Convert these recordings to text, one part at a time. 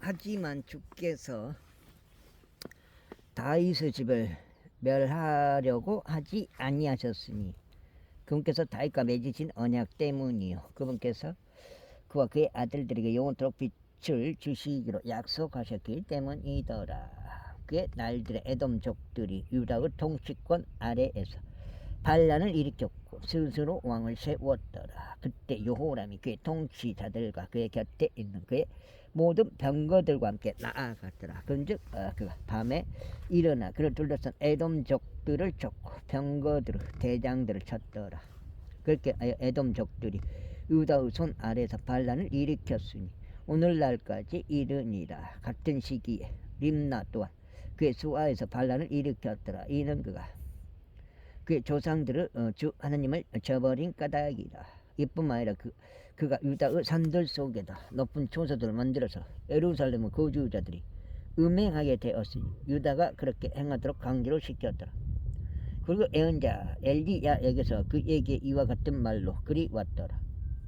하지만 주께서 다윗의 집을 멸하려고 하지 아니하셨으니 그분께서 다윗과 맺으신 언약 때문이요. 그분께서 그와 그의 아들들에게 영원토록 빛을 주시기로 약속하셨기 때문이더라. 그의 날들의 에돔족들이 유다의 통치권 아래에서 반란을 일으켰고 스스로 왕을 세웠더라. 그때 여호람이 그의 통치자들과 그의 곁에 있는 그의 모든 병거들과 함께 나아갔더라. 그런즉 그가 밤에 일어나 그를 둘러싼 에돔족들을 쫓고 병거들을 대장들을 쳤더라. 그렇게 에돔족들이 유다의 손 아래에서 반란을 일으켰으니 오늘날까지 이르니라. 같은 시기에 림나 또한 그의 수하에서 반란을 일으켰더라. 이는 그가 그의 조상들을 주 하나님을 저버린 까닭이라. 이뿐만 아니라 그가 유다의 산들 속에다 높은 초소들을 만들어서 예루살렘의 거주자들이 음행하게 되었으니 유다가 그렇게 행하도록 강제로 시켰더라. 그리고 예언자 엘리야에게서 그에게 이와 같은 말로 글이 왔더라.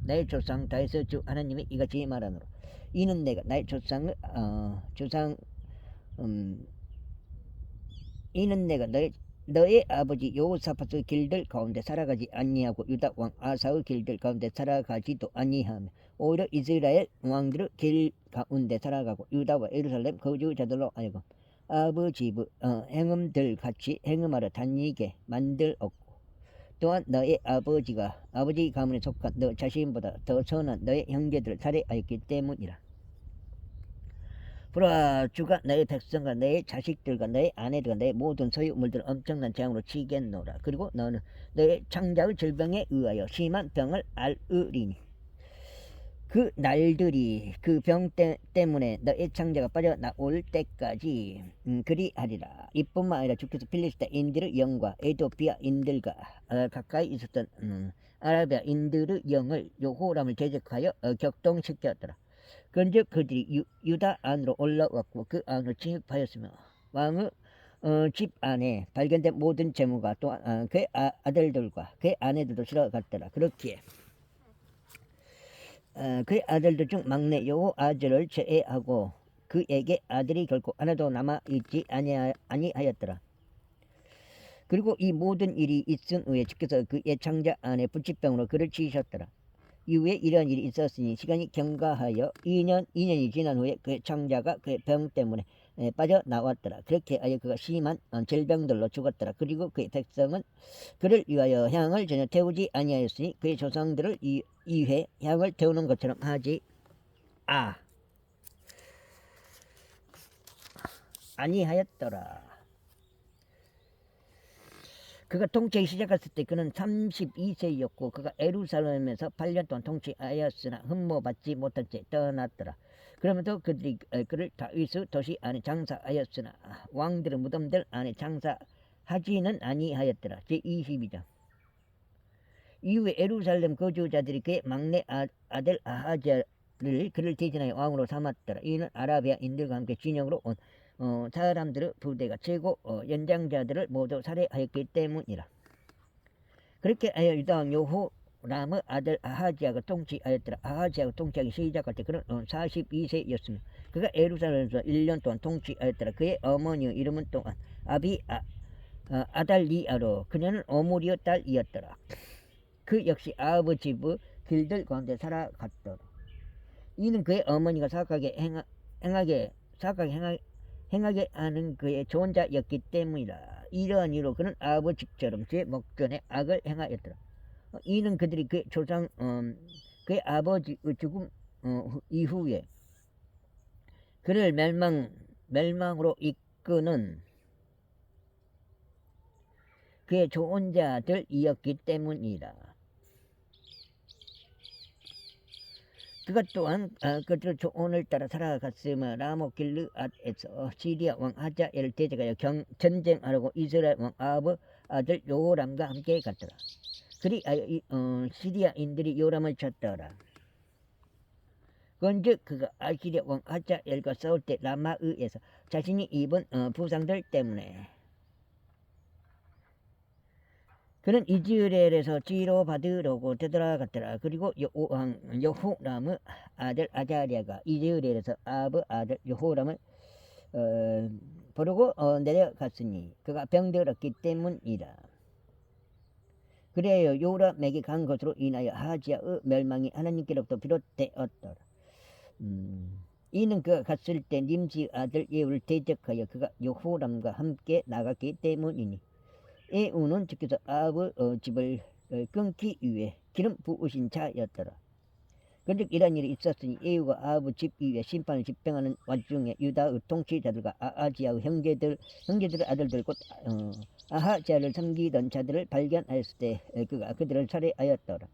나의 조상 다윗의 주 하나님이 이같이 말하노라. 이는 내가 나의 이는 내가 너의 아버지 여호사밧의 길들 가운데 살아가지 아니하고 유다 왕 아사의 길들 가운데 살아가지도 아니하며 오히려 이스라엘 왕들의 길 가운데 살아가고 유다와 예루살렘 거주자들로 하여금 아버지의 행음들 같이 행음하러 다니게 만들었고 또한 너의 아버지가 아버지 가문에 속한 너 자신보다 더 선한 너의 형제들을 살해하였기 때문이라. 보라, 주가 너의 백성과 너의 자식들과 너의 아내들과 너의 모든 소유물들을 엄청난 재앙으로 치겠노라. 그리고 너는 너의 창자의 질병에 의하여 심한 병을 앓으리니 그 날들이 그 병 때문에 너의 창자가 빠져나올 때까지 그리하리라. 이뿐만 아니라 주께서 필리스타인들의 영과 에도피아 인들과 가까이 있었던 아라비아 인들의 영을 여호람을 대적하여 격동시켰더라. 그런즉 그들이 유다 안으로 올라왔고 그 안으로 침입하였으며 왕의 집 안에 발견된 모든 재물과 또한 그의 아들들과 그의 아내들도 들어갔더라. 그렇기에 그의 아들들 중 막내 여호아즈를 제외하고 그에게 아들이 결코 하나도 남아있지 아니하였더라. 그리고 이 모든 일이 있은 후에 주께서 그의 창자 안에 불치병으로 그를 치셨더라. 이후에 이러한 일이 있었으니 시간이 경과하여 2년이 지난 후에 그의 창자가 그의 병 때문에 빠져나왔더라. 그렇게 하여 그가 심한 질병들로 죽었더라. 그리고 그의 백성은 그를 위하여 향을 전혀 태우지 아니하였으니 그의 조상들을 위해 향을 태우는 것처럼 하지 아니하였더라. 그가 통치하기 시작했을 때 그는 32세였고 그가 예루살렘에서 8년 동안 통치하였으나 흠모받지 못한 채 떠났더라. 그러면서 그들이 그를 다윗의 도시 안에 장사하였으나 왕들의 무덤들 안에 장사하지는 아니하였더라. 제22장. 이후에 예루살렘 거주자들이 그의 막내 아들 아하자를 그를 대신하여 왕으로 삼았더라. 이는 아라비아인들과 함께 진영으로 온 사람들의 부대가 최고 연장자들을 모두 살해하였기 때문이라. 그렇게 하여 유다 왕 여호람의 아들 아하지야가 통치하였더라. 아하지야가 통치하기 시작할 때 그는 42세였으며 그가 예루살렘에서 1년 동안 통치하였더라. 그의 어머니의 이름은 또한 아달리아로 그녀는 오므리의 딸이었더라. 그 역시 아버지의 길들 가운데 살아갔더라. 이는 그의 어머니가 사악하게 하는 그의 조언자였기 때문이라. 이러한 이유로 그는 아버지처럼 제 목전에 악을 행하였더라. 이는 그들이 그의 조상 그의 아버지의 죽음 이후에 그를 멸망으로 이끄는 그의 조언자들이었기 때문이라. 그가 또한 그들의 조언을 따라 살아갔으며 라모 길르앗에서 시리아 왕 하자엘을 대적하여 전쟁하려고 이스라엘 왕 아합의 아들 요람과 함께 갔더라. 그리하여 시리아인들이 요람을 쳤더라. 그런즉 그가 아시리아 왕 하자엘과 싸울 때 라마의에서 자신이 입은 부상들 때문에 그는 이스라엘에서 지로 받으려고 되돌아갔더라. 그리고 여호람의 아들 아자리아가 이스라엘에서 아합의 아들 여호람을 부르고 내려갔으니 그가 병들었기 때문이라. 그래요 요람에게 간 것으로 인하여 아하지야의 멸망이 하나님께로부터 비롯되었더라. 이는 그가 갔을 때 님지 아들 예후를 대적하여 그가 여호람과 함께 나갔기 때문이니 예후는 주께서 아합의 집을 끊기 위해 기름 부으신 자였더라. 그런데 이런 일이 있었으니 예후가 아합의 집 위에 심판을 집행하는 와중에 유다의 통치자들과 아하지야의 형제들의 아들들 곧 아하지야를 섬기던 자들을 발견하였을 때 그가 그들을 살해하였더라.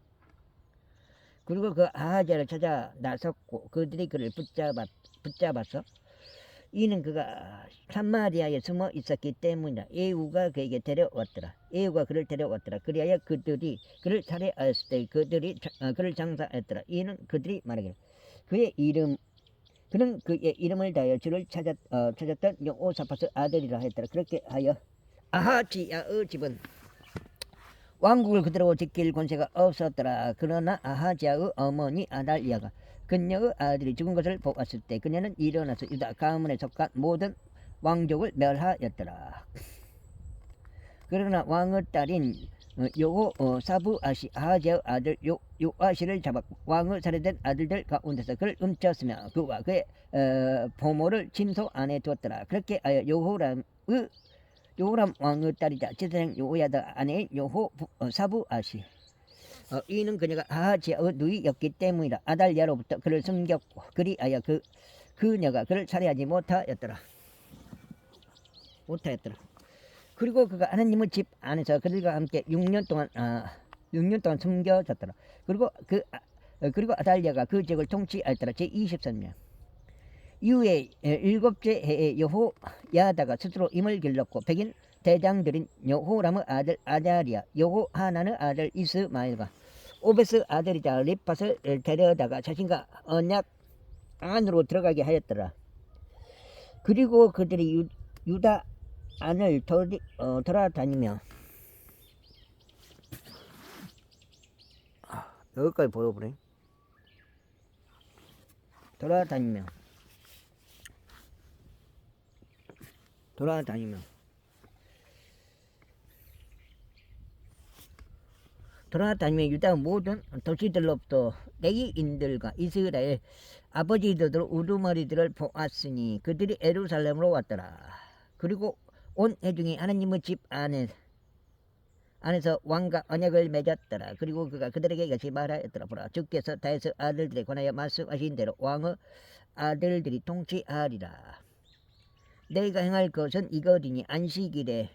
그리고 그 아하지야를 찾아 나섰고 그들이 그를 붙잡아서 이는 그가 사마리아에 숨어 있었기 때문이다. 예후가 그에게 데려왔더라. 예후가 그를 데려왔더라. 그리하여 그들이 그를 살해하였을 때 그들이 그를 장사했더라. 이는 그들이 말하기를 그는 그의 이름을 다하여 주를 찾았던 여호사밧의 아들이라 했더라. 그렇게 하여 아하지야의 집은 왕국을 그대로 지킬 권세가 없었더라. 그러나 아하지야의 어머니 아달리아가 그녀의 아들이 죽은 것을 보았을 때 그녀는 일어나서 유다 가문에 속한 모든 왕족을 멸하였더라. 그러나 왕의 딸인 여호사부아시 아하지야의 아들 요아시를 잡았고 왕의 살해된 아들들 가운데서 그를 훔쳤으며 그와 그의 보모를 침소 안에 두었더라. 그렇게 하여 요호람 왕의 딸이자 제사장 요야다 아내인 여호사부아시 이는 그녀가 아하지야의 누이였기 때문이라. 아달리아로부터 그를 숨겼고 그리하여 그녀가 그를 살해하지 못하였더라. 그리고 그가 하나님의 집 안에서 그들과 함께 6년 동안 숨겨졌더라. 그리고 아달리아가 그 지역을 통치하였더라. 제23년 이후에 7째 해에 여호야다가 스스로 임을 길렀고 백인 대장들인 여호람의 아들 아자리아, 여호하난의 아들 이스마엘과 오벳의 아들이자 립팟을 데려다가 자신과 언약 안으로 들어가게 하였더라. 그리고 그들이 유다 안을 돌아다니며 여기까지 보여보래. 돌아다니며 유다 모든 도시들로부터 레위인들과 이스라엘 아버지들을 우두머리들을 보았으니 그들이 예루살렘으로 왔더라. 그리고 온 회중이 하나님의 집 안에서 왕과 언약을 맺었더라. 그리고 그가 그들에게 이같이 말하였더라. 보라, 주께서 다윗의 아들들에 관하여 말씀하신 대로 왕의 아들들이 통치하리라. 너희가 행할 것은 이것이니 안식일에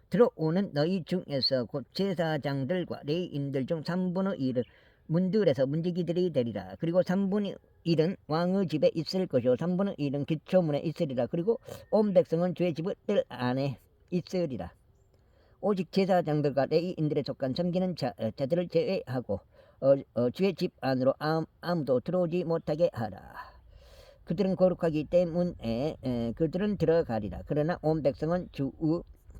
들어오는 너희 중에서 곧 제사장들과 레위인들 중 3분의 1은 문들에서 문지기들이 되리라. 그리고 3분의 1은 왕의 집에 있을 것이요 3분의 1은 기초문에 있으리라. 그리고 온 백성은 주의 집의 뜰 안에 있으리라. 오직 제사장들과 레위인들에 속한 섬기는 자들을 제외하고 주의 집 안으로 아무도 들어오지 못하게 하라. 그들은 거룩하기 때문에 그들은 들어가리라. 그러나 온 백성은 주의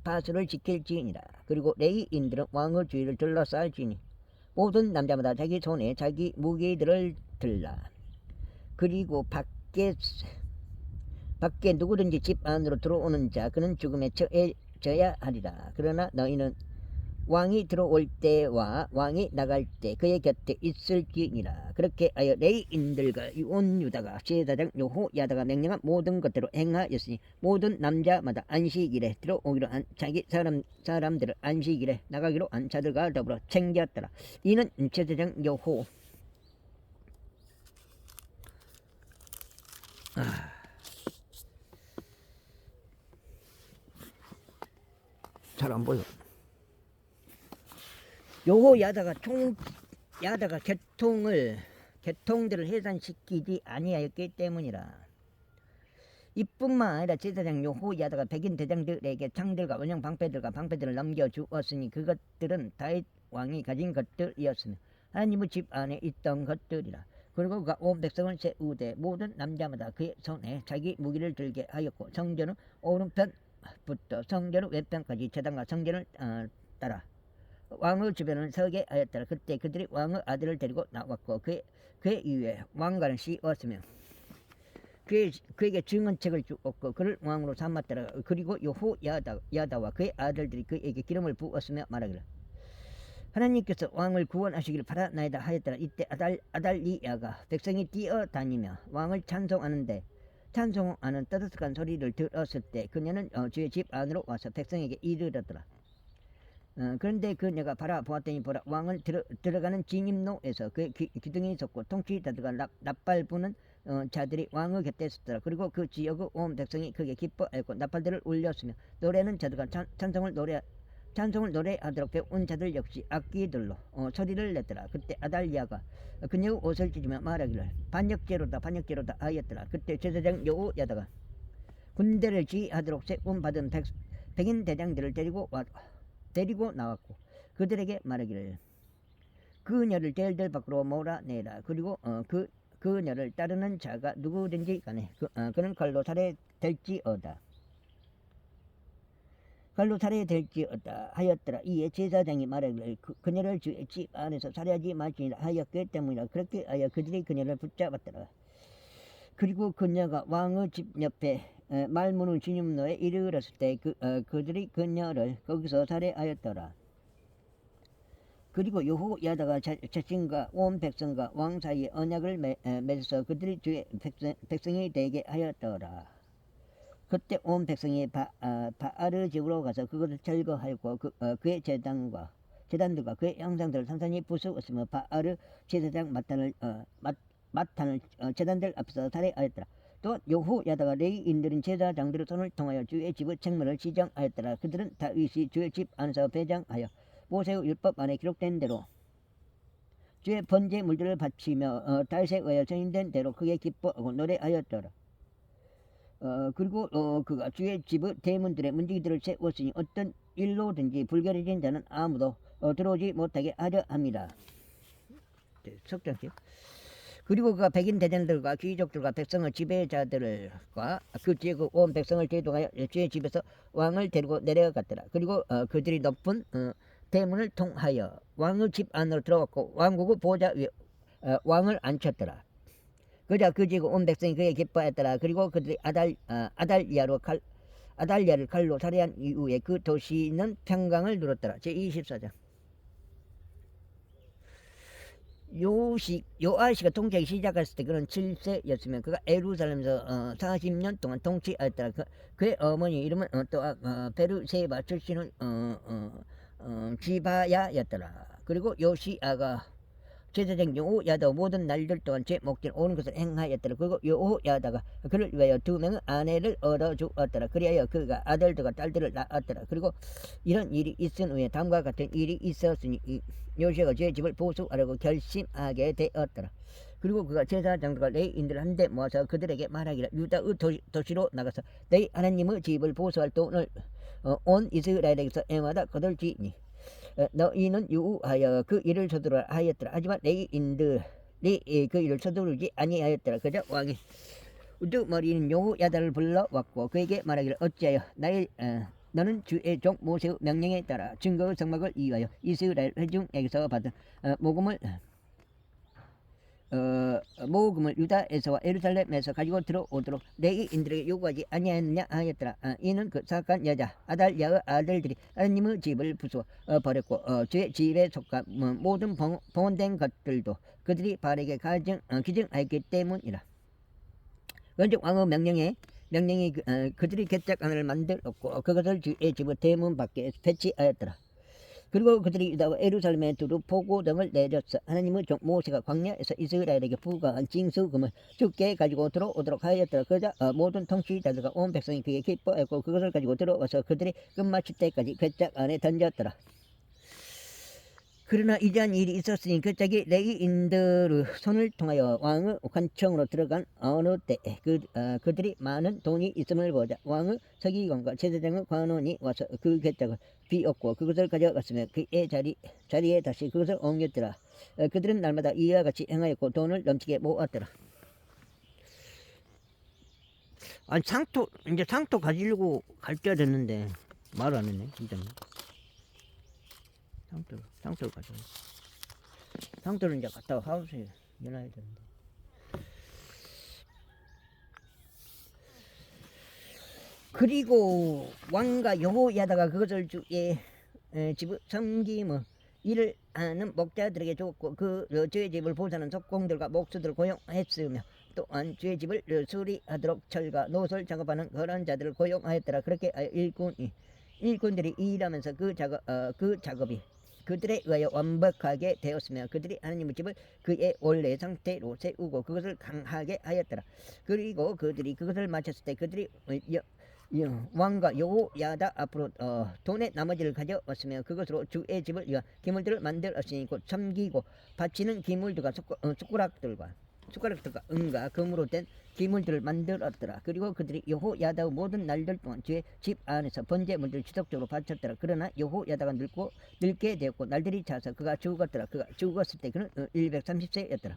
파수를 지킬지니라. 그리고 레위인들은 왕의 주위를 둘러쌀지니 모든 남자마다 자기 손에 자기 무기들을 들라. 그리고 밖에 누구든지 집 안으로 들어오는 자 그는 죽음에 처해져야 하리라. 그러나 너희는 왕이 들어올 때와 왕이 나갈 때 그의 곁에 있을지니라. 그렇게 하여 레위인들과 온 유다가 제사장 여호야다가 명령한 모든 것대로 행하였으니 모든 남자마다 안식일에 들어오기로 한 자기 사람들을 안식일에 나가기로 한 자들과 더불어 챙겼더라. 이는 제사장 잘 안 보여. 여호야다가 개통들을 해산시키지 아니하였기 때문이라. 이뿐만 아니라 제사장 여호야다가 백인 대장들에게 창들과 원형 방패들을 넘겨주었으니 그것들은 다윗 왕이 가진 것들이었으며 하나님의 집 안에 있던 것들이라. 그리고 그가 온 백성을 세우되 모든 남자마다 그의 손에 자기 무기를 들게 하였고 성전은 오른편부터 성전의 왼편까지 제단과 성전을 따라 왕의 주변을 서게 하였더라. 그때 그들이 왕의 아들을 데리고 나왔고 그의 이후에 왕관을 씌웠으며 그에게 증언책을 주었고 그를 왕으로 삼았더라. 그리고 여호야다와 그의 아들들이 그에게 기름을 부었으며 말하기를 하나님께서 왕을 구원하시기를 바라나이다 하였더라. 이때 아달리야가 백성이 뛰어다니며 왕을 찬송하는 떠들썩한 소리를 들었을 때 그녀는 주의 집 안으로 와서 백성에게 이르렀더라. 그런데 그녀가 바라보았더니 보라, 왕을 들어가는 진입로에서 그 기둥이 섰고 통치자들과 나팔 부는 자들이 왕의 곁에 있었더라. 그리고 그 지역의 온 백성이 크게 기뻐하였고 나팔들을 울렸으며 노래하는 자들과 찬송을 노래하도록 배운 자들 역시 악기들로 소리를 냈더라. 그때 아달리야가 그녀의 옷을 찢으며 말하기를 반역죄로다 하였더라. 그때 제사장 여호야다가 군대를 지휘하도록 세움 받은 백인 대장들을 데리고 나왔고 그들에게 말하기를 그녀를 델들 밖으로 몰아내라. 그리고 그녀를 따르는 자가 누구든지 간에 그는 칼로 살해될지어다 하였더라. 이에 제사장이 말하기를 그녀를 주의 집 안에서 살해하지 말지니라 하였기 때문이라. 그렇게 하여 그들이 그녀를 붙잡았더라. 그리고 그녀가 왕의 집 옆에 말문의 진입로에 이르렀을 때 그들이 그녀를 거기서 살해하였더라. 그리고 여호야다가 자신과 온 백성과 왕 사이에 언약을 맺어서 그들이 주의 백성이 되게 하였더라. 그때 온 백성이 바알의 집으로 가서 그것을 철거하였고 그의 제단들과 그의 형상들을 산산히 부수었으며 바알의 제사장 마탄을 제단들 앞에서 살해하였더라. 또 여호야다가 레위인들은 제사장들의 손을 통하여 주의 집의 책무를 지정하였더라. 그들은 다윗이 주의 집 안에서 배장하여 모세의 율법 안에 기록된 대로 주의 번제 물들을 바치며 다윗에 의하여 정인된 대로 크게 기뻐하고 노래하였더라. 그리고 그가 주의 집의 대문들의 문지기들을 세웠으니 어떤 일로든지 불결해진 자는 아무도 들어오지 못하게 하려 합니다. 석장님. 그리고 그가 백인 대장들과 귀족들과 백성의 지배자들과 그 지역의 온 백성을 대동하여 주의 집에서 왕을 데리고 내려갔더라. 그리고 그들이 높은 대문을 통하여 왕의 집 안으로 들어갔고 왕국의 보좌 위에 왕을 앉혔더라. 그자 그 지역의 온 백성이 그에 기뻐했더라. 그리고 그들이 아달리야를 칼로 살해한 이후에 그 도시는 평강을 누렸더라. 제24장. 요아시가 통치하기 시작했을 때 그는 7세였으며 그가 예루살렘에서 40년 동안 통치하였더라. 그의 어머니 이름은 베르세바 출신의 지바야였더라. 그리고 요시아가 제사장 여호야다 모든 날들 동안 제 목전 오는 것을 행하였더라. 그리고 여호야다가 그를 위하여 2명의 아내를 얻어주었더라. 그리하여 그가 아들들과 딸들을 낳았더라. 그리고 이런 일이 있은 후에 다음과 같은 일이 있었으니 요시아가 주의 집을 보수하려고 결심하게 되었더라. 그리고 그가 제사장들과 레위인들을 한데 모아서 그들에게 말하기를 유다의 도시로 나가서 너희 하나님의 집을 보수할 돈을 온 이스라엘에게서 해마다 거둘지니 너희는 유하여 그 일을 서두르라 하였더라. 하지만 레위인들이 그 일을 서두르지 아니하였더라. 그저 왕이 우두머리인 여호야다를 불러왔고 그에게 말하기를 어찌하여 너는 주의 종 모세의 명령에 따라 증거의 성막을 이유하여 이스라엘 회중에게서 받은 모금을 유다에서와 예루살렘에서 가지고 들어오도록 레위인들에게 요구하지 아니하였느냐 하였더라. 이는 그 사악한 여자 아달랴의 아들들이 하나님의 집을 부수어 버렸고 주의 집에 속한 모든 봉헌된 것들도 그들이 바알에게 기증하였기 때문이라. 그런즉 왕의 명령이 그들이 괴짝하나를 만들었고 그것을 주의 집의 대문 밖에 배치하였더라. 그리고 그들이 유다와 예루살렘에 두루 포고 등을 내렸어. 하나님의 종 모세가 광야에서 이스라엘에게 부과한 징수금을 주께 가지고 들어오도록 하였더라. 그러자 모든 통치자들과 온 백성이 그에 기뻐했고 그것을 가지고 들어와서 그들이 끝마칠 때까지 괴짝 안에 던졌더라. 그러나 이러한 일이 있었으니 괴짝이 레위인들의 손을 통하여 왕의 관청으로 들어간 어느 때에 그들이 많은 돈이 있음을 보자 왕의 서기관과 제사장의 관원이 와서 그 괴짝을 비었고 그것을 가져갔으며 그의 자리에 다시 그것을 옮겼더라. 그들은 날마다 이와 같이 행하였고 돈을 넘치게 모았더라. 아니 이제 상토 가지려고 갈 때가 됐는데 말을 안 했네. 진짜. 상돌 가져. 상돌은 이제 갔다 하우스에 연해야 되는데. 그리고 왕과 여호야다가 그것을 주의 집을 섬기며 일을 하는 목자들에게 줬고 그 주의 집을 보사하는 석공들과 목수들을 고용했으며 또한 주의 집을 수리하도록 철과 노설 작업하는 그런 자들을 고용하였더라. 그렇게 일꾼들이 일하면서 그 작업이 그들에 의하여 완벽하게 되었으며 그들이 하나님의 집을 그의 원래 상태로 세우고 그것을 강하게 하였더라. 그리고 그들이 그것을 마쳤을 때 그들이 왕과 여호야다 앞으로 돈의 나머지를 가져왔으며 그것으로 주의 집을 위한 기물들을 만들었으니 곧 섬기고 바치는 기물들과 숟가락들과 은과 금으로 된 기물들을 만들었더라. 그리고 그들이 여호야다의 모든 날들 동안 주의 집 안에서 번제물들을 지속적으로 바쳤더라. 그러나 여호야다가 늙게 되었고 날들이 차서 그가 죽었더라. 그가 죽었을 때 그는 130세였더라.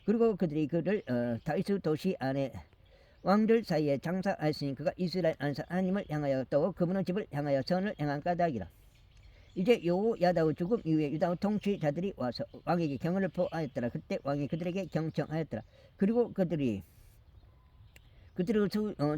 그리고 그들이 그를 다윗 도시 안에 왕들 사이에 장사하였으니 그가 이스라엘 안에서 하나님을 향하여 또 그분의 집을 향하여 선을 행한 까닭이라. 이제 여호야다의 죽음 이후에 유다 통치자들이 와서 왕에게 경을 포하였더라. 그때 왕이 그들에게 경청하였더라. 그리고 그들의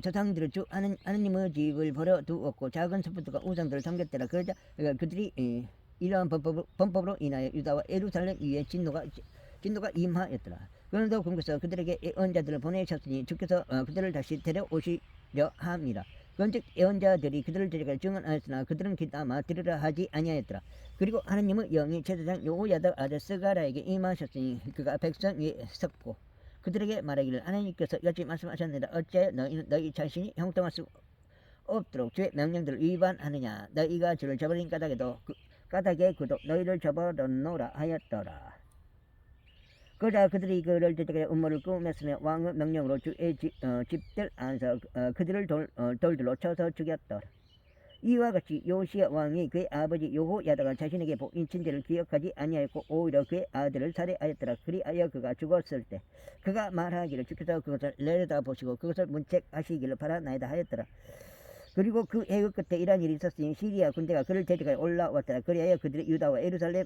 조상들을 주 하나님의 집을 버려두었고 작은 섭부들과 우상들을 섬겼더라. 그러자 그들이 이러한 범법으로 인하여 유다와 예루살렘 위에 진노가 임하였더라. 그런데 공께서 그들에게 예언자들을 보내셨으니 주께서 그들을 다시 데려오시려 함이라. 그런즉 예언자들이 그들을 데려가 증언하였으나 그들은 귀담아 들으라 하지 아니하였더라. 그리고 하나님의 영이 제사장 여호야다 아들 스가랴에게 임하셨으니 그가 백성 위에 섰고 그들에게 말하기를 하나님께서 이같이 말씀하셨느니라. 어찌하여 너희는 너희 자신이 형통할 수 없도록 주의 명령들을 위반하느냐. 너희가 주를 저버린 까닭에 그도 너희를 저버렸노라 하였더라. 그러자 그들이 그를 대적하여 음모를 꾸몄으며 왕의 명령으로 주의 집들 안에서 그들을 돌들로 쳐서 죽였더라. 이와 같이 요시야 왕이 그의 아버지 여호야다가 자신에게 보인 친지를 기억하지 아니하였고 오히려 그의 아들을 살해하였더라. 그리하여 그가 죽었을 때 그가 말하기를 주께서 그것을 내려다보시고 그것을 문책하시기를 바라나이다 하였더라. 그리고 그 해의 끝에 이러한 일이 있었으니 시리아 군대가 그를 대적하여 올라왔더라. 그리하여 그들이 유다와 예루살렘에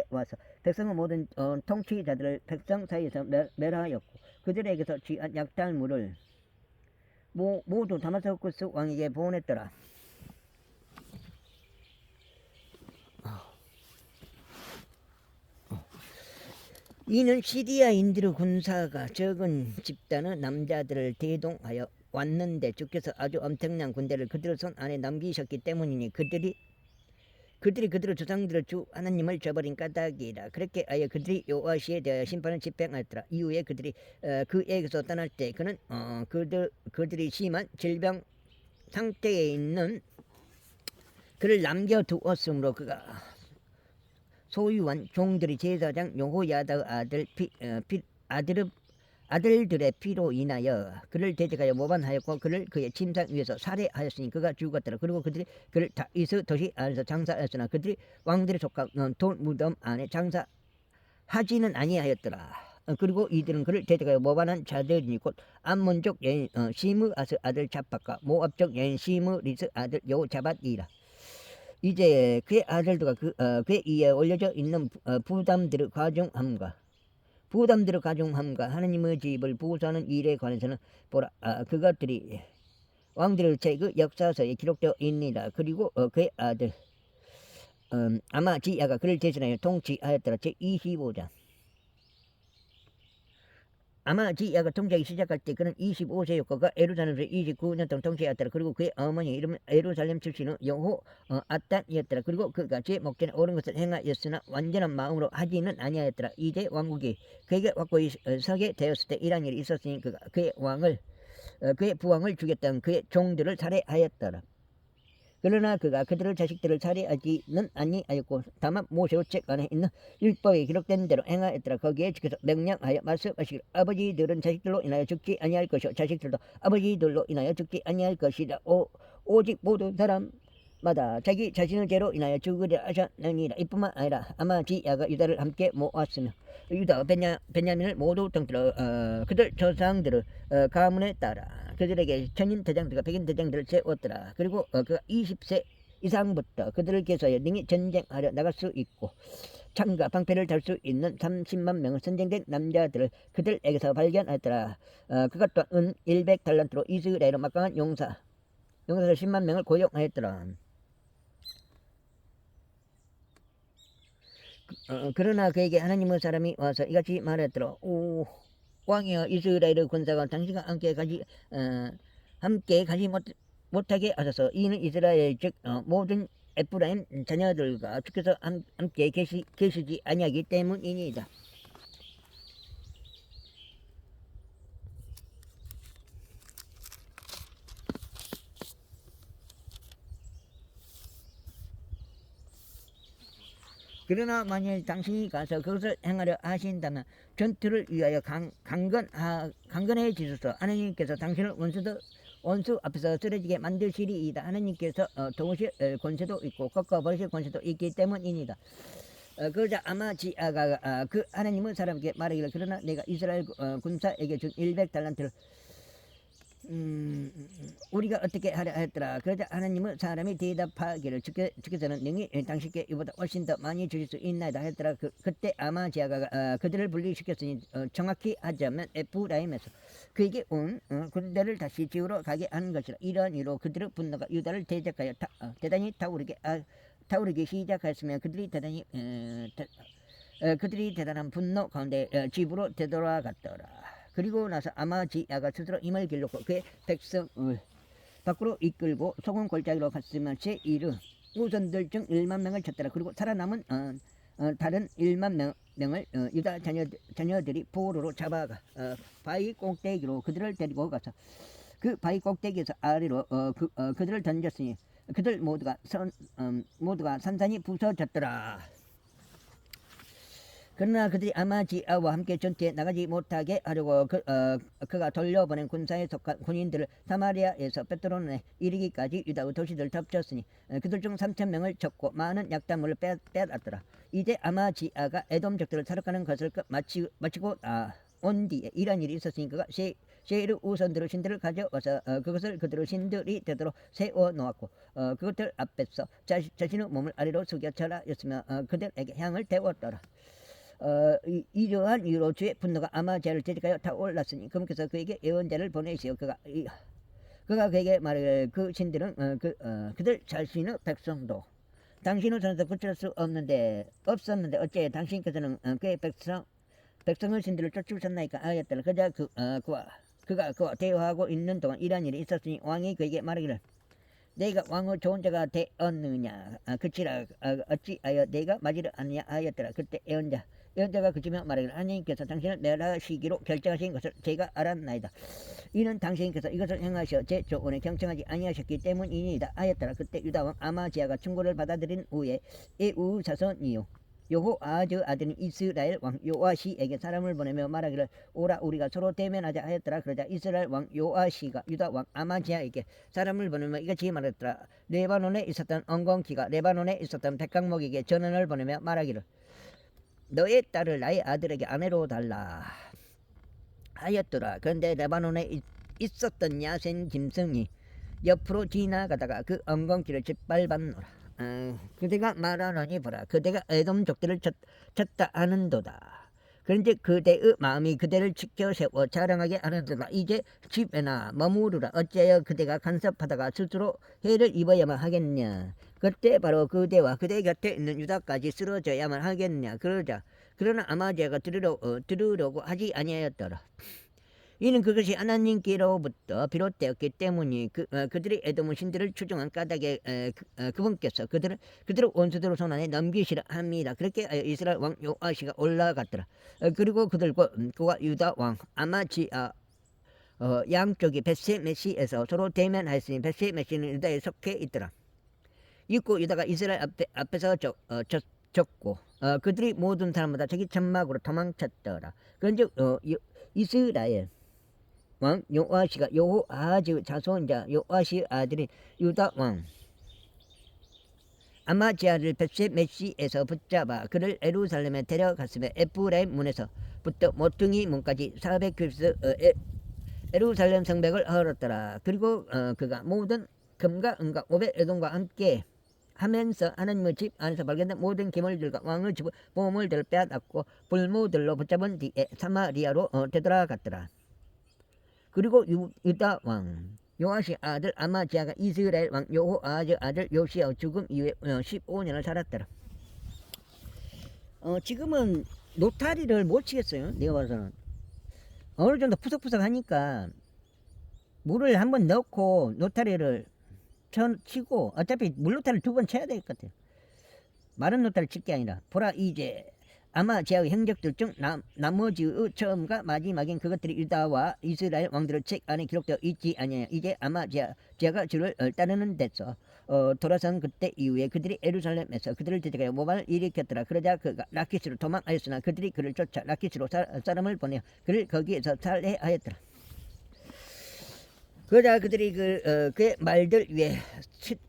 와서 백성의 모든 통치자들을 백성 사이에서 멸하였고 그들에게서 취한 약탈물을 모두 다마스쿠스 왕에게 보냈더라. 이는 시리아인들의 군사가 적은 집단의 남자들을 대동하여 왔는데 주께서 아주 엄청난 군대를 그들의 손 안에 남기셨기 때문이니 그들이 그들의 조상들의 주 하나님을 저버린 까닭이라. 그렇게 하여 그들이 요아시에 대하여 심판을 집행하였더라. 이후에 그들이 그에게서 떠날 때 그는 그들이 심한 질병 상태에 있는 그를 남겨두었으므로 그가 소유한 종들이 제사장 여호야다의 아들들의 피로 인하여 그를 대적하여 모반하였고 그를 그의 침상 위에서 살해하였으니 그가 죽었더라. 그리고 그들이 그를 다윗의 도시 안에서 장사하였으나 그들이 왕들의 족각 돌 무덤 안에 장사하지는 아니하였더라. 그리고 이들은 그를 대적하여 모반한 자들이니 곧 암몬족 여인 시므아스 아들 잡박과 모압족 여인 시므리스 아들 여호자밧이라. 이제 그의 아들들과 그의 이에 올려져 있는 부담들의 가중함과 하나님의 집을 보호하는 일에 관해서는 보라, 그것들이 왕들의 책 역사서에 기록되어 있느니라. 그리고 그의 아들 아마지야가 그를 대신하여 통치하였더라. 제25장. 아마지야가 통치하기 시작할 때 그는 25세였고 그가 예루살렘에서 29년 동안 통치하였더라. 그리고 그의 어머니 이름은 예루살렘 출신의 여호아탄이었더라. 그리고 그가 제 목전에 옳은 것을 행하였으나 완전한 마음으로 하지는 아니하였더라. 이제 왕국이 그에게 확고히 서게 되었을 때 이러한 일이 있었으니 그가 그의 부왕을 죽였던 그의 종들을 살해하였더라. 그러나 그가 그들의 자식들을 살해하지는 아니하였고 다만 모세의 책 안에 있는 율법에 기록된 대로 행하였더라. 거기에 주께서 명령하여 말씀하시기를 아버지들은 자식들로 인하여 죽지 아니할 것이요 자식들도 아버지들로 인하여 죽지 아니할 것이라. 오직 모든 사람마다 자기 자신의 죄로 인하여 죽으리라 하셨느니라. 이뿐만 아니라 아마지야가 유다를 함께 모았으며 유다와 베냐민을 모두 통틀어 그들 조상들의 가문에 따라 그들에게 천인 대장들과 백인 대장들을 세웠더라. 그리고 그가 20세 이상부터 그들을 계수하여 능히 전쟁하려 나갈 수 있고 창과 방패를 달 수 있는 30만 명의 선정된 남자들을 그들에게서 발견하였더라. 그것 또한 은 100달란트로 이스라엘의 막강한 용사들 10만 명을 고용하였더라. 그러나 그에게 하나님의 사람이 와서 이같이 말했더라. 오 왕이여, 이스라엘의 군사가 당신과 함께 가지 못하게 하소서. 이는 이스라엘 즉 모든 에프라임 자녀들과 주께서 함께 계시지 아니하기 때문이니이다. 그러나 만일 당신이 가서 그것을 행하려 하신다면 전투를 위하여 강건해지소서. 하나님께서 당신을 원수 앞에서 쓰러지게 만드시리이다. 하나님께서 도우실 권세도 있고 꺾어버리실 권세도 있기 때문이니다. 그러자 아마지아가 그 하나님의 사람에게 말하기를, 그러나 내가 이스라엘 군사에게 준 100달란트를 우리가 어떻게 하려 했더라. 그러자 하나님의 사람이 대답하기를, 주께서는 능히 당신께 이보다 훨씬 더 많이 주실 수 있나이다 했더라. 그때 아마지아가 그들을 분리시켰으니 정확히 하자면 에프라임에서 그에게 온 군대를 다시 지우러 가게 하는 것이라. 이러한 이유로 그들의 분노가 유다를 대적하여 대단히 타오르기 시작하였으며 그들이 대단한 분노 가운데 집으로 되돌아갔더라. 그리고 나서 아마지아가 스스로 힘을 길렀고 그의 백성을 밖으로 이끌고 소금 골짜기로 갔으며 제1의 우선들 중 1만 명을 쳤더라. 그리고 살아남은 다른 1만 명을 유다 자녀들이 포로로 잡아가 바위 꼭대기로 그들을 데리고 가서 그 바위 꼭대기에서 아래로 그들을 던졌으니 그들 모두가 산산이 부서졌더라. 그러나 그들이 아마지아와 함께 전투에 나가지 못하게 하려고 그가 돌려보낸 군사에 속한 군인들을 사마리아에서 베드로론에 이르기까지 유다의 도시들을 덮쳤으니 그들 중 3,000명을 쳤고 많은 약단물을 빼앗더라. 이제 아마지아가 에돔족들을 사륙하는 것을 마치고 온 뒤에 이런 일이 있었으니 그가 세일의 우선들의 신들을 가져와서 그것을 그들의 신들이 되도록 세워놓았고 그것들 앞에서 자신의 몸을 아래로 숙여 절하였으며 그들에게 향을 데웠더라. 이러한 이유로 주의 분노가 아마지아를 대적하여 타올랐으니 그분께서 그에게 예언자를 보내시어 그가 그에게 말하기를, 그 신들은 그들 자신의 백성도 당신의 손에서 구출할 수 없었는데 어째 당신께서는 그의 백성의 신들을 쫓으셨나이까 하였더라. 그자 그가 그와 대화하고 있는 동안 이러한 일이 있었으니 왕이 그에게 말하기를, 내가 왕의 좋은 자가 되었느냐. 그치라 어찌하여 내가 맞이를 하느냐 하였더라. 그때 예언자가 그치며 말하기를, 하나님께서 당신을 멸하시기로 결정하신 것을 제가 알았나이다. 이는 당신께서 이것을 행하시어 제 조언에 경청하지 아니하셨기 때문이니이다 하였더라. 그때 유다왕 아마지아가 충고를 받아들인 후에 에우 자손이요 여호아하즈 아들인 이스라엘 왕 요아시에게 사람을 보내며 말하기를, 오라 우리가 서로 대면하자 하였더라. 그러자 이스라엘 왕 요아시가 유다 왕 아마지아에게 사람을 보내며 이같이 말했더라. 레바논에 있었던 엉겅퀴가 레바논에 있었던 백각목에게 전언을 보내며 말하기를, 너의 딸을 나의 아들에게 아내로 달라 하였더라. 그런데 레바논에 있었던 야생 짐승이 옆으로 지나가다가 그 엉겅퀴를 짓밟았노라. 그대가 말하노니 보라, 그대가 에돔족들을 쳤다 하는도다. 그런데 그대의 마음이 그대를 지켜 세워 자랑하게 하는도다. 이제 집에나 머무르라. 어찌하여 그대가 간섭하다가 스스로 해를 입어야만 하겠냐. 그때 바로 그대와 그대 곁에 있는 유다까지 쓰러져야만 하겠냐. 그러나 아마지아가 들으려고 하지 아니하였더라. 이는 그것이 하나님께로부터 비롯되었기 때문이 그들이 에돔의 신들을 추종한 까닭에 그분께서 그들을 원수들의 손안에 넘기시라 합니다. 그렇게 이스라엘 왕 요아시가 올라갔더라. 그리고 그와 유다 왕 아마지아 양쪽이 벳세메시에서 서로 대면하였으니 벳세메시는 유다에 속해 있더라. 있고 유다가 이스라엘 앞에서 졌고 그들이 모든 사람마다 자기 천막으로 도망쳤더라. 그런즉 이스라엘 왕 요아시가 여호아하즈 자손자 요아시 아들인 유다 왕 아마지아를 벳세메시에서 붙잡아 그를 예루살렘에 데려갔으며 에프라임 문에서부터 모퉁이 문까지 400규빗 예루살렘 성벽을 헐었더라. 그리고 그가 모든 금과 은과 500에돔과 함께 하면서 하나님의 집 안에서 발견된 모든 기물들과 왕의 집 보물들을 빼앗았고 불모들로 붙잡은 뒤에 사마리아로 되돌아갔더라. 그리고 유다 왕 요아시 아들 아마지아가 이스라엘 왕 여호아즈 아들 요시야 죽음 이후에 15년을 살았더라. 지금은 노타리를 못 치겠어요. 내가 봐서는 어느 정도 푸석푸석 하니까 물을 한번 넣고 노타리를 치고 어차피 물노타리를 2번 쳐야 될 것 같아요. 마른 노타리를 칠 게 아니라 보라 이제 아마지아의 행적들 중 나머지의 처음과 마지막인 그것들이 유다와 이스라엘 왕들의 책 안에 기록되어 있지 아니하여 이제 아마지아가 주를 따르는 데서 돌아선 그때 이후에 그들이 예루살렘에서 그들을 대적하여 모반을 일으켰더라. 그러자 그가 라키스로 도망하였으나 그들이 그를 쫓아 라키스로 사람을 보내어 그를 거기에서 살해하였더라. 그러자 그들이 그의 말들 위에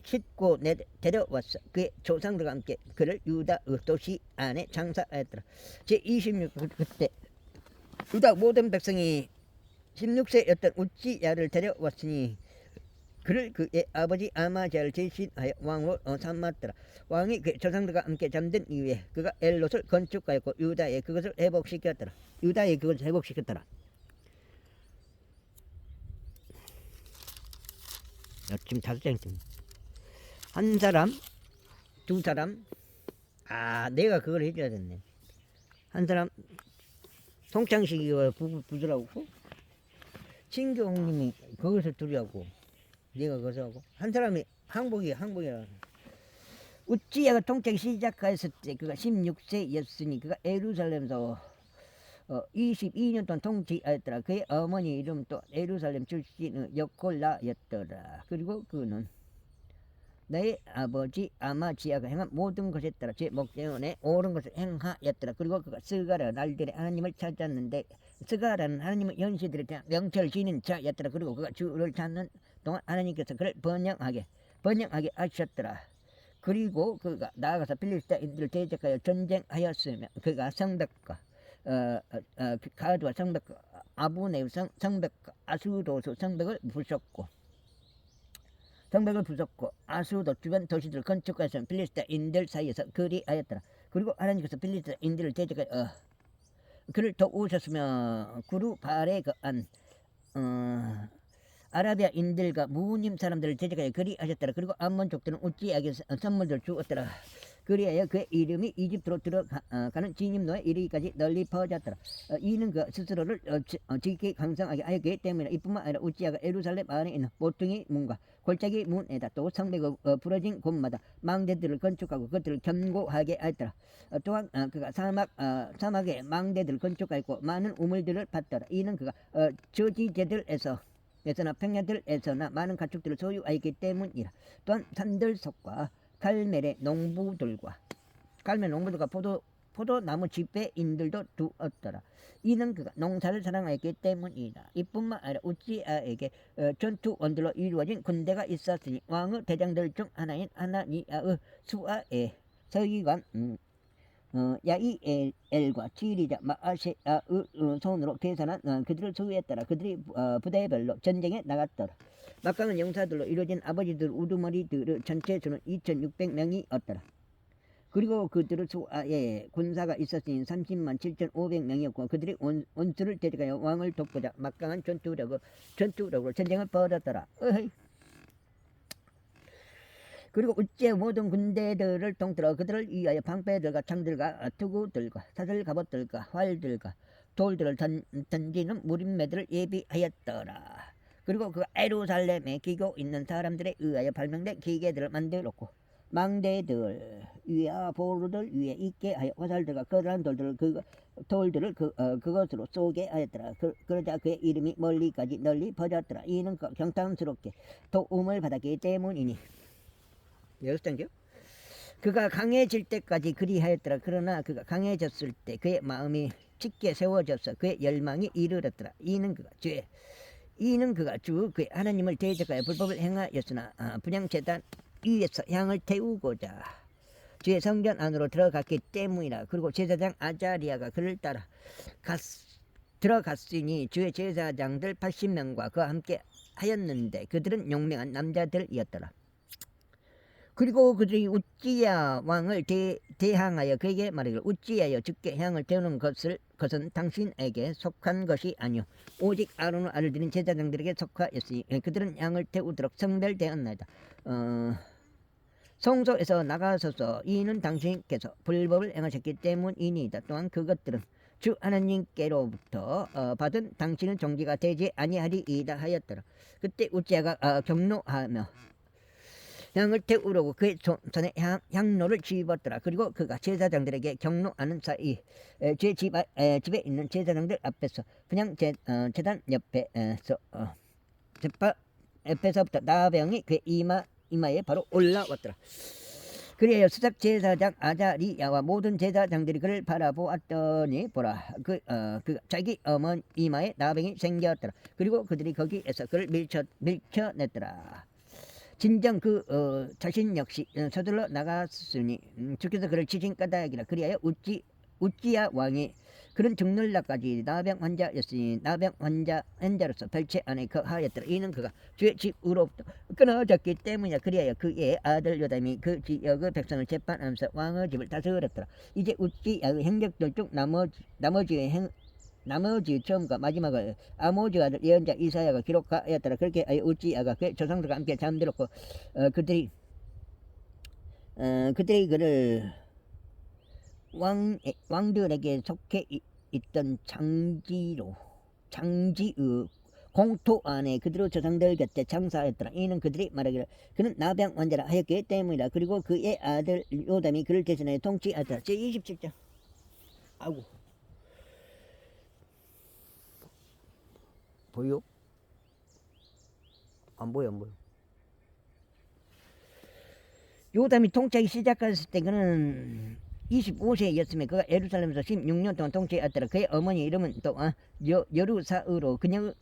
싣고 데려왔어. 그의 조상들과 함께 그를 유다 도시 안에 장사하였더라. 제26 그때 유다 모든 백성이 16세였던 우찌야를 데려왔으니 그를 그의 아버지 아마지아를 대신하여 왕으로 삼았더라. 왕이 그의 조상들과 함께 잠든 이후에 그가 엘롯을 건축하였고 유다에 그것을 회복시켰더라. 지금 5장쯤 한 사람, 2사람, 내가 그걸 해줘야 됐네. 한 사람 송창식이가 부주라고 신경님이 그것을 둘이하고 내가 그것을 하고 한 사람이 항복이라. 우찌야가 통치하기 시작했을 때 그가 16세였으니 그가 예루살렘에서 22년 동안 통치하였더라. 그의 어머니 이름도 예루살렘 출신의 여콜라였더라. 그리고 그는 내 아버지 아마지아가 행한 모든 것에 따라 제 목전에 옳은 것을 행하였더라. 그리고 그가 스가랴 날들에 하나님을 찾았는데 스가랴는 하나님의 현시들에 대한 명철을 지닌 자였더라. 그리고 그가 주를 찾는 동안 하나님께서 그를 번영하게 하셨더라. 그리고 그가 나아가서 필리스타인들을 대적하여 전쟁하였으며 그가 성벽과 가드와 성벽과 아브네우 성벽과 아수도수 성벽을 부쉈고 아수도 주변 도시들을 건축하여서 필리스타인들 사이에서 그리하였더라. 그리고 하나님께서 필리스타인들을 대적하여 그를 도우셨으며 구루 발에 거한 아라비아인들과 무님 사람들을 대적하여 그리하셨더라. 그리고 암몬족들은 우찌야에게 선물을 주었더라. 그리하여 그의 이름이 이집트로 들어가는 진입로에 이르기까지 널리 퍼졌더라. 이는 그 스스로를 지극히 강성하게 하였기 때문에 이뿐만 아니라 우찌야가 예루살렘 안에 있는 모퉁이 문과 골짜기 문에다 또 성벽의 부러진 곳마다 망대들을 건축하고 그것들을 견고하게 하였더라. 또한 그가 사막에 망대들을 건축하였고 많은 우물들을 팠더라. 이는 그가 저지제들에서나 평야들에서나 많은 가축들을 소유하였기 때문이라. 또한 산들속과 갈멜 농부들과 포도나무 집배인들도 두었더라. 이는 그가 농사를 사랑하였기 때문이다. 이뿐만 아니라 우찌야에게 전투원들로 이루어진 군대가 있었으니 왕의 대장들 중 하나인 하나니야의 수아의 서기관 야이엘과 지리자 마아세아의 손으로 계산한 그들을 소유했더라. 그들이 부대별로 전쟁에 나갔더라. 막강한 용사들로 이루어진 아버지들 우두머리들의 전체 수는 2600명이었더라. 그리고 그들의 수아에 군사가 있었으니 30만 7500명이었고 그들이 원수를 대적하여 왕을 돕고자 막강한 전투력으로 전쟁을 벌였더라. 그리고 우찌의 모든 군대들을 통틀어 그들을 위하여 방패들과 창들과 투구들과 사슬 갑옷들과 활들과 돌들을 던지는 무림매들을 예비하였더라. 그리고 그 예루살렘에 기고 있는 사람들에 의하여 발명된 기계들을 만들었고 망대들 위에 보루들 위에 있게 하여 화살들과 커다란 돌들을 그것으로 쏘게 하였더라. 그러자 그의 이름이 멀리까지 널리 퍼졌더라. 이는 경탄스럽게 도움을 받았기 때문이니. 여기서 그가 강해질 때까지 그리하였더라. 그러나 그가 강해졌을 때 그의 마음이 짙게 세워졌어 그의 열망이 이르렀더라. 이는 그가 주 그의 하나님을 대적하여 불법을 행하였으나 분향제단 위에서 향을 태우고자 주의 성전 안으로 들어갔기 때문이라. 그리고 제사장 아자리아가 그를 따라 들어갔으니 주의 제사장들 80명과 그와 함께 하였는데 그들은 용맹한 남자들이었더라. 그리고 그들이 우찌야 왕을 대항하여 그에게 말하기를 우찌야여 주께 향을 태우는 것은 당신에게 속한 것이 아니요 오직 아론의 아들들인 제사장들에게 속하였으니 그들은 향을 태우도록 성별되었나이다. 성소에서 나가소서. 이는 당신께서 불법을 행하셨기 때문이니이다. 또한 그것들은 주 하나님께로부터 받은 당신의 종기가 되지 아니하리이다 하였더라. 그때 우찌야가 경노하며 향을 태우려고 그의 손에 향로를 집었더라. 그리고 그가 제사장들에게 경로하는 사이 집에 있는 제사장들 앞에서 그냥 제단 옆에서 옆에서부터 나병이 그의 이마에 바로 올라왔더라. 그리하여 수작 제사장 아자리야와 모든 제사장들이 그를 바라보았더니 보라 그 자기 어머니 이마에 나병이 생겼더라. 그리고 그들이 거기에서 그를 밀쳐냈더라. 진정 자신 역시 서둘러 나갔으니 주께서 그를 치신 까닭이라. 그리하여 우찌야 왕이 그런 죽는 날까지 나병 환자였으니 나병 환자로서 별채 안에 거하였더라. 이는 그가 주의 집으로부터 끊어졌기 때문이야. 그리하여 그의 아들 요담이 그 지역의 백성을 재판하면서 왕의 집을 다스렸더라. 이제 우찌야의 행적들 중 나머지 처음과 마지막을 아모즈 아들 예언자 이사야가 기록하였더라. 그렇게 우찌야가 그 조상들과 함께 잠들었고 그들이 그를 왕들에게 속해 있던 장지의 공토 안에 그들의 조상들 곁에 장사하였더라. 이는 그들이 말하기를 그는 나병 환자라 하였기 때문이라. 그리고 그의 아들 요담이 그를 대신하여 통치하였더라. 제27장. 아이고 보여? 안 보여. 요담이 통치하기 시작했을 때 그는 25세였으며 그가 예루살렘에서 16년 동안 통치했더라. 그의 어머니 이름은 또 여루사으로 그녀는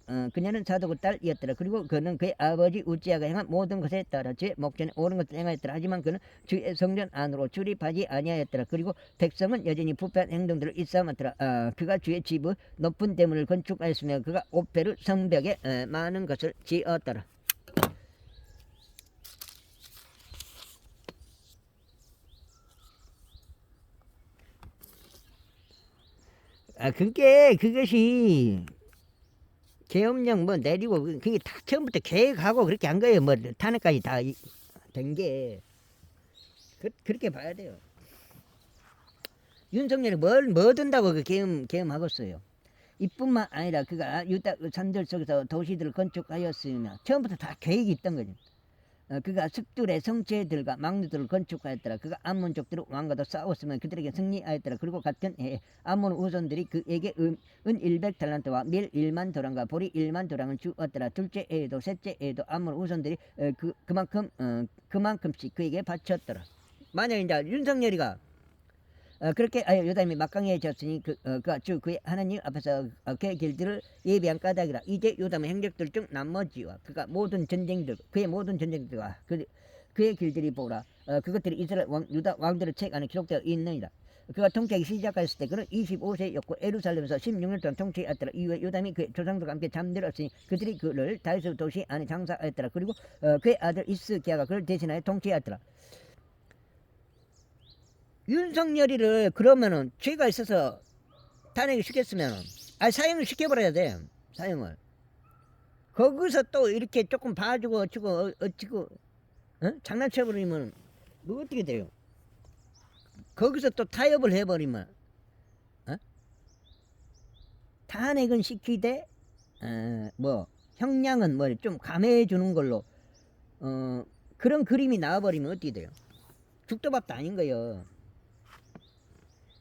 사독의 딸이었더라. 그리고 그는 그의 아버지 우찌야가 행한 모든 것에 따라 주의 목전에 옳은 것을 행하였더라. 하지만 그는 주의 성전 안으로 출입하지 아니하였더라. 그리고 백성은 여전히 부패한 행동들을 일삼았더라. 그가 주의 집의 높은 대문을 건축하였으며 그가 오페르 성벽에 많은 것을 지었더라. 그것이 계엄령 내리고 그게 다 처음부터 계획하고 그렇게 한 거예요. 탄핵까지 다 된 게 그렇게 봐야 돼요. 윤석열이 뭐 든다고 그 계엄하겠어요. 이뿐만 아니라 그가 유다 산들 속에서 도시들을 건축하였으며 처음부터 다 계획이 있던 거죠. 그가 습들의 성체들과 막루들을 건축하였더라. 그가 암몬족들의 왕과도 싸웠으면 그들에게 승리하였더라. 그리고 같은 해에 암몬 우선들이 그에게 은 100달란트와 밀 1만 도랑과 보리 1만 도랑을 주었더라. 둘째 해에도 셋째 해에도 암몬 우선들이 그만큼씩 그에게 바쳤더라. 만약 이제 윤석열이가 그렇게 요담이 막강해졌으니 그가 주 그의 하나님 앞에서 그의 길들을 예비한 까닭이라. 이제 요담의 행적들 중 나머지와 그가 모든 전쟁들 그의 모든 전쟁들과 그의 길들이 보라. 그것들이 이스라엘 유다 왕들의 책 안에 기록되어 있느니라. 그가 통치하기 시작했을 때 그는 25세였고 예루살렘에서 16년 동안 통치했더라. 이후에 요담이 그의 조상들과 함께 잠들었으니 그들이 그를 다윗의 도시 안에 장사했더라. 그리고 그의 아들 이스기야가 그를 대신하여 통치했더라. 윤석열이를 그러면은 죄가 있어서 탄핵을 시켰으면 사형을 시켜버려야 돼. 사형을. 거기서 또 이렇게 조금 봐주고 어찌고 장난쳐버리면 뭐 어떻게 돼요? 거기서 또 타협을 해버리면 탄핵은 시키되 형량은 좀 감해주는 걸로 그런 그림이 나와버리면 어떻게 돼요? 죽도 밥도 아닌 거예요.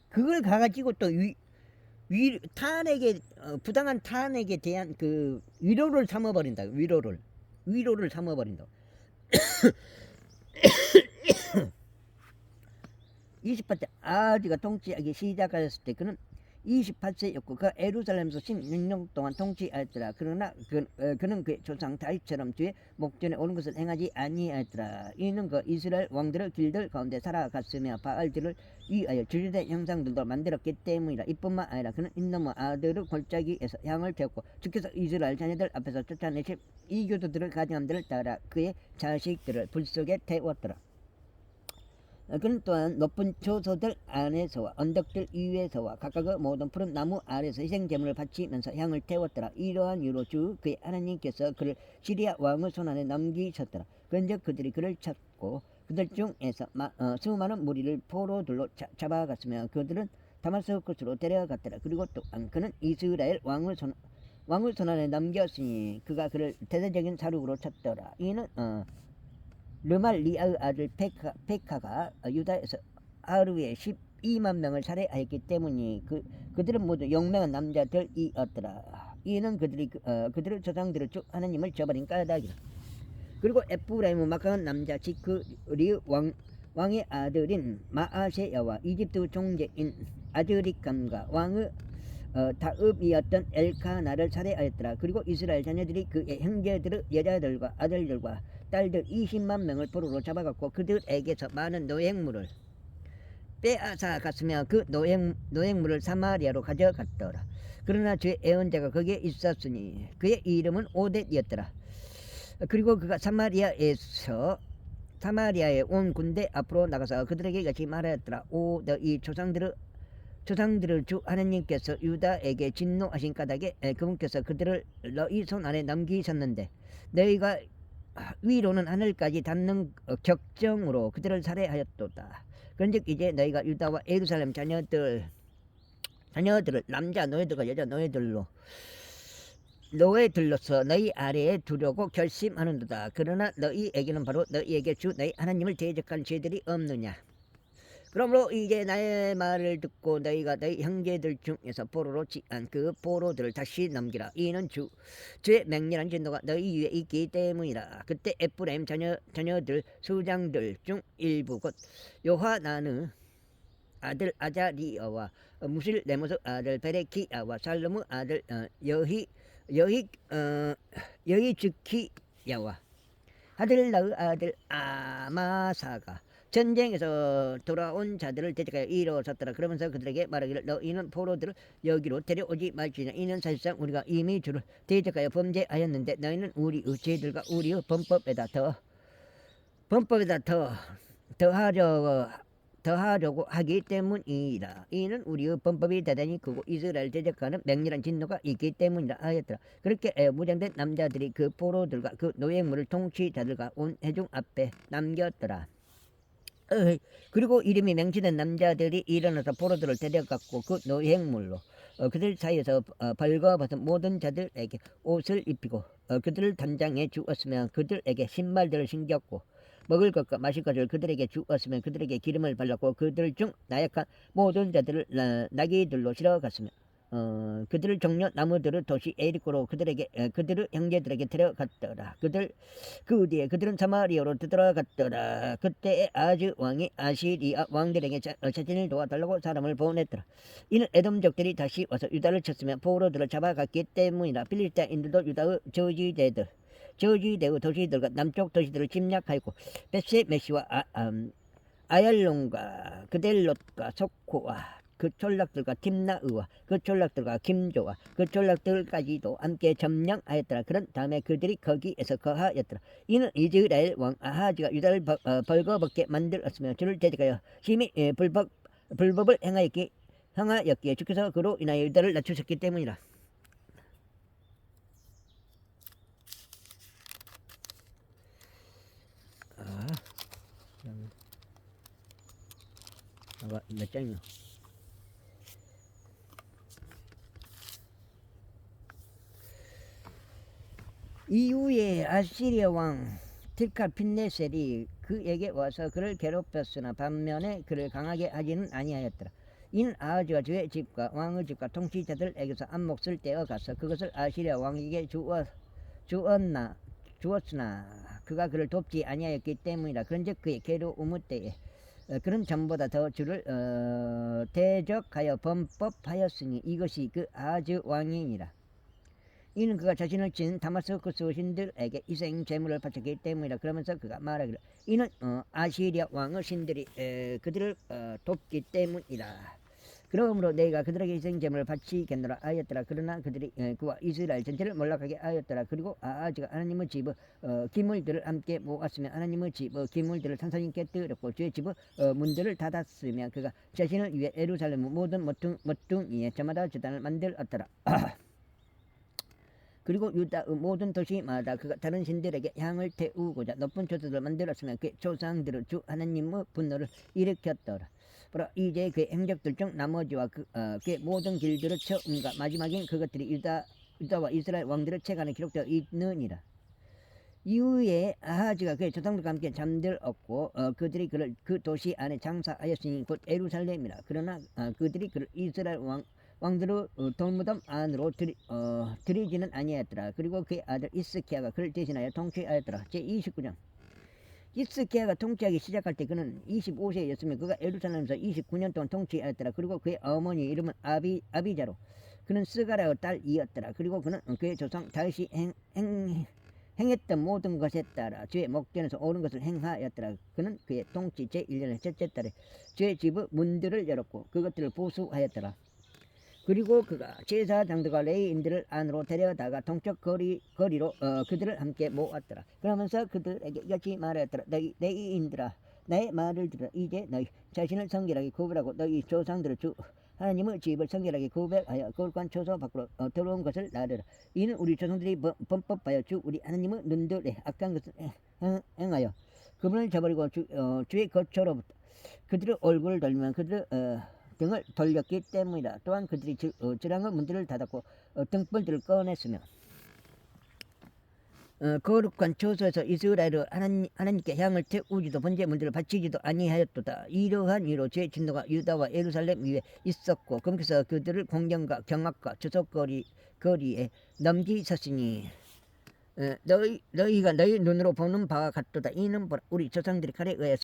그걸 가가지고 또 탄핵에 부당한 탄핵에 대한 그 위로를 삼아버린다. 위로를 삼아버린다. 28세 아지가 통치하기 시작하였을 때 그는 28세였고 그 예루살렘에서 16년 동안 통치하였더라. 그러나 그는 그의 조상 다윗처럼 주의 목전에 옳은 것을 행하지 아니하였더라. 이는 그 이스라엘 왕들의 길들 가운데 살아갔으며 바알들을 위하여 주리대 형상들도 만들었기 때문이라. 이뿐만 아니라 그는 인노무 아들의 골짜기에서 향을 태웠고 주께서 이스라엘 자녀들 앞에서 쫓아내실 이교도들을 가증함들을 따라 그의 자식들을 불 속에 태웠더라. 그는 또한 높은 초소들 안에서와 언덕들 위에서와 각각의 모든 푸른 나무 아래서 희생제물을 바치면서 향을 태웠더라. 이러한 이유로 주 그의 하나님께서 그를 시리아 왕의 손안에 넘기셨더라. 그런즉 그들이 그를 찾고 그들 중에서 수많은 무리를 포로들로 잡아갔으며 그들은 다마스커스로 데려갔더라. 그리고 또한 그는 이스라엘 왕의 손안에 넘겼으니 그가 그를 대대적인 사륙으로 쳤더라. 이는 르말리아의 아들 페카가 유다에서 하루에 12만 명을 살해하였기 때문이 그들은 모두 용맹한 남자들이었더라. 이는 그들의 조상들을 쭉 하나님을 저버린 까닭이라. 그리고 에프라임의 막강한 남자 지크리 왕의 아들인 마아세야와 이집트 종제인 아드리감과 왕의 다음이었던 엘카나를 살해하였더라. 그리고 이스라엘 자녀들이 그의 형제들의 여자들과 아들들과 딸들 20만 명을 포로로 잡아갔고 그들에게서 많은 노획물을 빼앗아 갔으며 그 노획물을 사마리아로 가져갔더라. 그러나 주의 애언자가 거기에 있었으니 그의 이름은 오뎃이었더라. 그리고 그가 사마리아에 온 군대 앞으로 나가서 그들에게 이같이 말하였더라. 너희 조상들을 주 하나님께서 유다에게 진노하신 까닭에 그분께서 그들을 너희 손 안에 넘기셨는데 너희가 위로는 하늘까지 닿는 격정으로 그들을 살해하였도다. 그런즉 이제 너희가 유다와 예루살렘 자녀들을 남자 노예들과 여자 노예들로서 너희 아래에 두려고 결심하는도다. 그러나 너희에게는 바로 너희에게 주 너희 하나님을 대적한 죄들이 없느냐. 그러므로 이제 나의 말을 듣고 너희가 너희 형제들 중에서 포로로 취한 그 포로들을 다시 넘기라. 이는 주의 맹렬한 진노가 너희 위에 있기 때문이라. 그때 에프라임 자녀들 수장들 중 일부 곧 요하나는 아들 아자리아와 무실레모스 아들 베레키야와 살루무 아들 여히즈키야와 하들라의 아들 아마사가 전쟁에서 돌아온 자들을 대적하여 일어섰더라. 그러면서 그들에게 말하기를 너희는 포로들을 여기로 데려오지 말지냐. 이는 사실상 우리가 이미 주를 대적하여 범죄하였는데 너희는 우리의 죄들과 우리의 범법에다 더하려고 하기 때문이라. 이는 우리의 범법이 대단히 크고 이스라엘 대적하는 맹렬한 진노가 있기 때문이라 하였더라. 그렇게 무장된 남자들이 그 포로들과 그 노획물을 통치자들과 온 회중 앞에 남겼더라. 그리고 이름이 맹세된 남자들이 일어나서 포로들을 데려갔고 그 노획물로 그들 사이에서 벌거벗은 모든 자들에게 옷을 입히고 그들을 단장에 주었으며 그들에게 신발들을 신겼고 먹을 것과 마실 것을 그들에게 주었으며 그들에게 기름을 발랐고 그들 중 나약한 모든 자들을 나귀들로 실어갔으며 그들을 종려 나무들의 도시 에리코로 그들의 형제들에게 데려갔더라. 그 뒤에 그들은 사마리아로 들어갔더라. 그때 아즈 왕이 아시리아 왕들에게 자신을 도와달라고 사람을 보냈더라. 이는 에돔족들이 다시 와서 유다를 쳤으며 포로들을 잡아갔기 때문이라. 필리스타인들도 유다의 저지대의 도시들과 남쪽 도시들을 침략하였고 베세메시와 아얄론과 그델롯과 소코와 그 촌락들과 팀나의와 그 촌락들과 김조와 그 촌락들까지도 함께 점령하였더라. 그런 다음에 그들이 거기에서 거하였더라. 이는 이스라엘 왕 아하지가 유다를 벌거벗게 만들었으며 주를 대적하여 심히 불법을 행하였기에 주께서 그로 인하여 유다를 낮추셨기 때문이라. 몇 장이요? 이후에 아시리아 왕 틸칼핀네셀이 그에게 와서 그를 괴롭혔으나 반면에 그를 강하게 하지는 아니하였더라. 이는 아하즈가 주의 집과 왕의 집과 통치자들에게서 안목을 떼어 가서 그것을 아시리아 왕에게 주었으나 그가 그를 돕지 아니하였기 때문이라. 그런즉 그의 괴로움 때에 그는 전보다 더 주를 대적하여 범법하였으니 이것이 그 아하즈 왕이니라. 이는 그가 자신을 친 다마스커스 신들에게 희생 제물을 바쳤기 때문이라. 그러면서 그가 말하기를 이는 아시리아 왕의 신들이 그들을 돕기 때문이라. 그러므로 내가 그들에게 희생제물을 바치겠노라 하였더라. 그러나 그들이 그와 이스라엘 전체를 몰락하게 하였더라. 그리고 아하즈가 하나님의 집의 기물들을 함께 모았으며 하나님의 집의 기물들을 산산히 깨뜨렸고 주의 집의 문들을 닫았으며 그가 자신을 위해 예루살렘의 모든 모퉁이에 저마다 제단을 만들었더라. 그리고 유다의 모든 도시마다 그가 다른 신들에게 향을 태우고자 높은 초소들을 만들었으며 그 조상들의 주 하나님의 분노를 일으켰더라. 보라, 이제 그의 행적들 중 나머지와 그의 모든 길들의 처음과 마지막인 그것들이 유다와 이스라엘 왕들의 책 안에 기록되어 있느니라. 이후에 아하즈가 그의 조상들과 함께 잠들었고 그들이 그를 그 도시 안에 장사하였으니 곧 예루살렘이라. 그러나 그들이 그를 이스라엘 왕들의 돌무덤 안으로 들이지는 아니하였더라. 그리고 그의 아들 이스키야가 그를 대신하여 통치하였더라. 제29장. 히스기야가 통치하기 시작할 때 그는 25세였으며 그가 예루살렘에서 29년 동안 통치하였더라. 그리고 그의 어머니 이름은 아비자로 그는 스가랴의 딸이었더라. 그리고 그는 그의 조상 다윗이 행했던 모든 것에 따라 주의 목전에서 옳은 것을 행하였더라. 그는 그의 통치 제1년의 첫째 달에 주의 집의 문들을 열었고 그것들을 보수하였더라. 그리고 그가 제사장들과 레위인들을 안으로 데려다가 동쪽 거리로 그들을 함께 모았더라. 그러면서 그들에게 이같이 말하였더라. 너희 레위인들아, 나의 말을 들으라. 이제 너희 자신을 성결하게 구별하고 너희 조상들의 주 하나님의 집을 성결하게 구별하여 거룩한 초소 밖으로 들어온 것을 나르라. 이는 우리 조상들이 범법하여 주 우리 하나님의 눈들에 악한 것을 행하여 그분을 저버리고 주의 거처로부터 그들의 얼굴을 돌리면 그들의 등을 돌렸기 때문이다. 또한 그들이 주랑의 문들을 닫았고 등불들을 꺼냈으며 거룩한 초소에서 이스라엘의 하나님께 향을 태우지도 번제 문들을 바치지도 아니하였도다. 이러한 이로 주의 진노가 유다와 예루살렘 위에 있었고 그러면서 그들을 공경과 경악과 주석거리에 넘기셨으니 너희가 너희 눈으로 보는 바와 같도다. 이는 우리 조상들이 칼에 의하여